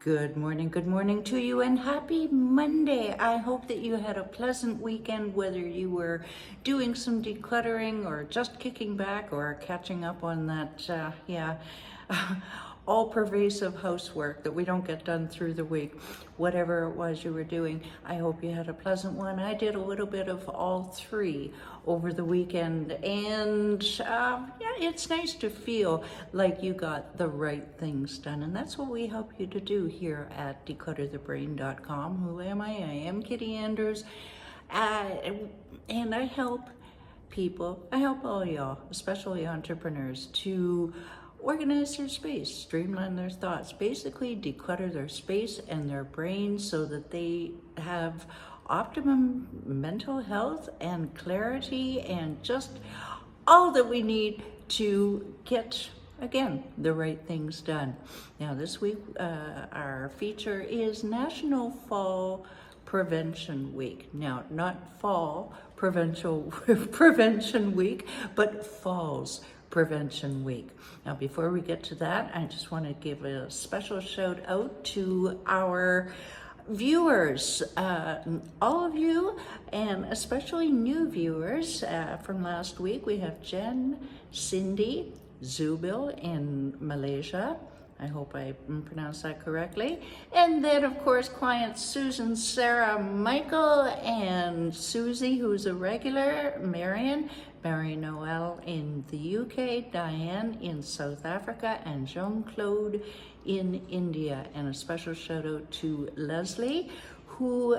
Good morning to you, and happy Monday. I hope that you had a pleasant weekend, whether you were doing some decluttering or just kicking back or catching up on that, all-pervasive housework that we don't get done through the week. Whatever it was you were doing, I hope you had a pleasant one. I did a little bit of all three over the weekend, and it's nice to feel like you got the right things done, and that's what we help you to do here at declutterthebrain.com. Who am I? I am Kitti Andrews, and I help people, I help all y'all, especially entrepreneurs, to organize their space, streamline their thoughts, basically declutter their space and their brain so that they have optimum mental health and clarity and just all that we need to get, again, the right things done. Now this week our feature is National Fall Prevention Week. Now, not Fall Prevention Week, but Falls Prevention Week. Now, before we get to that, I just want to give a special shout out to our viewers, all of you, and especially new viewers from last week. We have Jen, Cindy, Zubil in Malaysia. I hope I pronounced that correctly. And then, of course, clients Susan, Sarah, Michael, and Susie, who's a regular, Marion, Mary Noel in the UK, Diane in South Africa, and Jean-Claude in India. And a special shout out to Leslie, who,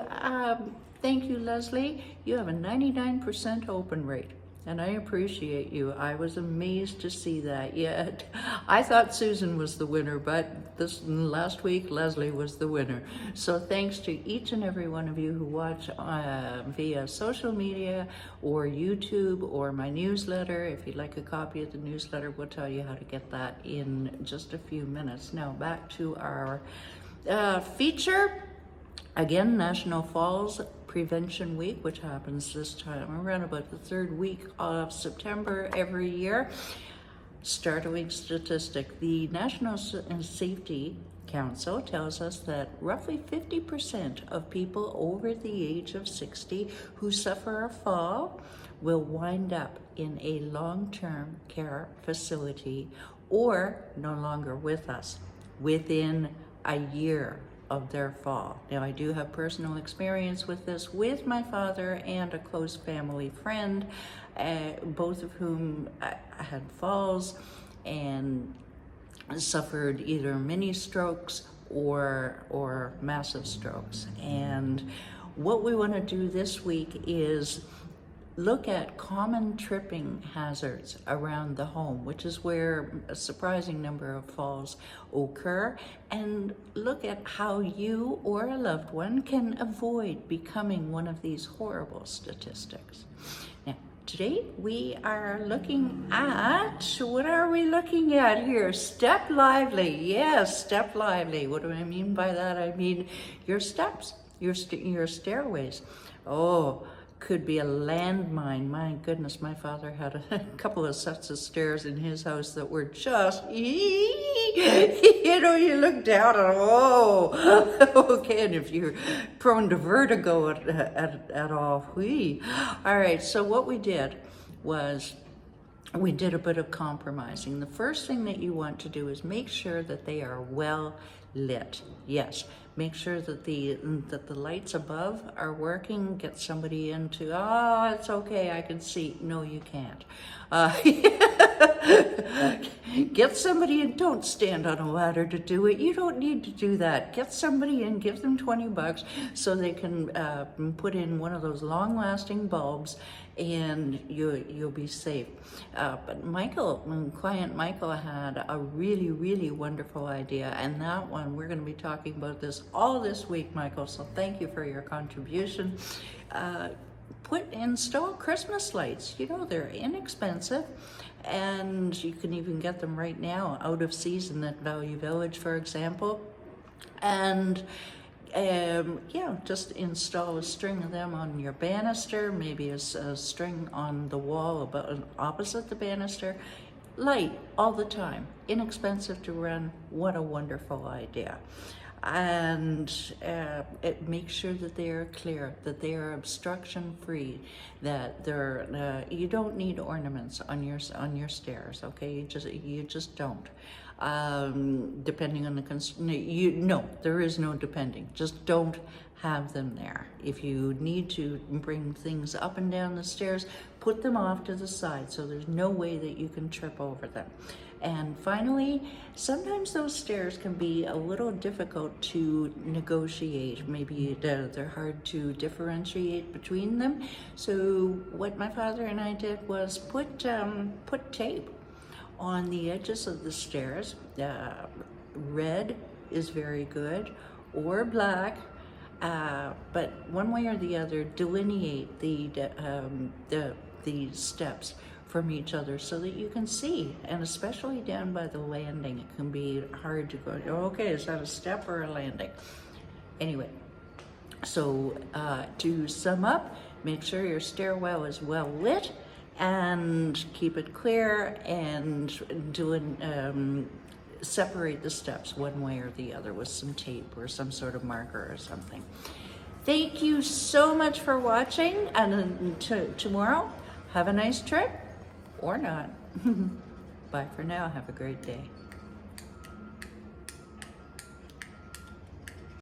thank you, Leslie. You have a 99% open rate. And I appreciate you. I was amazed to see that. Yet I thought Susan was the winner, but this last week Leslie was the winner. So thanks to each and every one of you who watch via social media or YouTube or my newsletter. If you'd like a copy of the newsletter, we'll tell you how to get that in just a few minutes. Now back to our feature. Again, National Falls Prevention Week, which happens this time around about the third week of September every year. Startling statistic. The National Safety Council tells us that roughly 50% of people over the age of 60 who suffer a fall will wind up in a long-term care facility or no longer with us within a year of their fall. Now, I do have personal experience with this with my father and a close family friend, both of whom had falls and suffered either mini strokes or massive strokes. And what we want to do this week is look at common tripping hazards around the home, which is where a surprising number of falls occur, and look at how you or a loved one can avoid becoming one of these horrible statistics. Now, today we are looking at, what are we looking at here? Step lively. Yes, step lively. What do I mean by that? I mean your steps, your stairways. Oh, could be a landmine. My goodness, my father had a couple of sets of stairs in his house that were just, you look down and okay, and if you're prone to vertigo at all, all right, so what we did was we did a bit of compromising. The first thing that you want to do is make sure that they are well lit. Yes, make sure that the lights above are working. Get somebody into, it's okay, I can see. No, you can't. Get somebody in. Don't stand on a ladder to do it. You don't need to do that. Get somebody in, give them $20 so they can put in one of those long-lasting bulbs, and you'll be safe. But client Michael had a really, really wonderful idea, and that one, we're going to be talking about this all this week, Michael, so thank you for your contribution. Install Christmas lights. They're inexpensive, and you can even get them right now out of season at Value Village, for example. And just install a string of them on your banister, maybe a string on the wall opposite the banister. Light all the time, inexpensive to run. What a wonderful idea. and make sure that they are clear, that they are obstruction free, that they're you don't need ornaments on your stairs. Okay, you just don't. Depending on the no, there is no depending. Just don't have them there. If you need to bring things up and down the stairs, put them off to the side so there's no way that you can trip over them. And finally, sometimes those stairs can be a little difficult to negotiate. Maybe they're hard to differentiate between them. So what my father and I did was put tape on the edges of the stairs. Red is very good, or black, but one way or the other, delineate the steps from each other so that you can see. And especially down by the landing, it can be hard to go, okay, is that a step or a landing? Anyway, so to sum up, make sure your stairwell is well lit and keep it clear, and separate the steps one way or the other with some tape or some sort of marker or something. Thank you so much for watching, and tomorrow, have a nice trip, or not. Bye for now. Have a great day.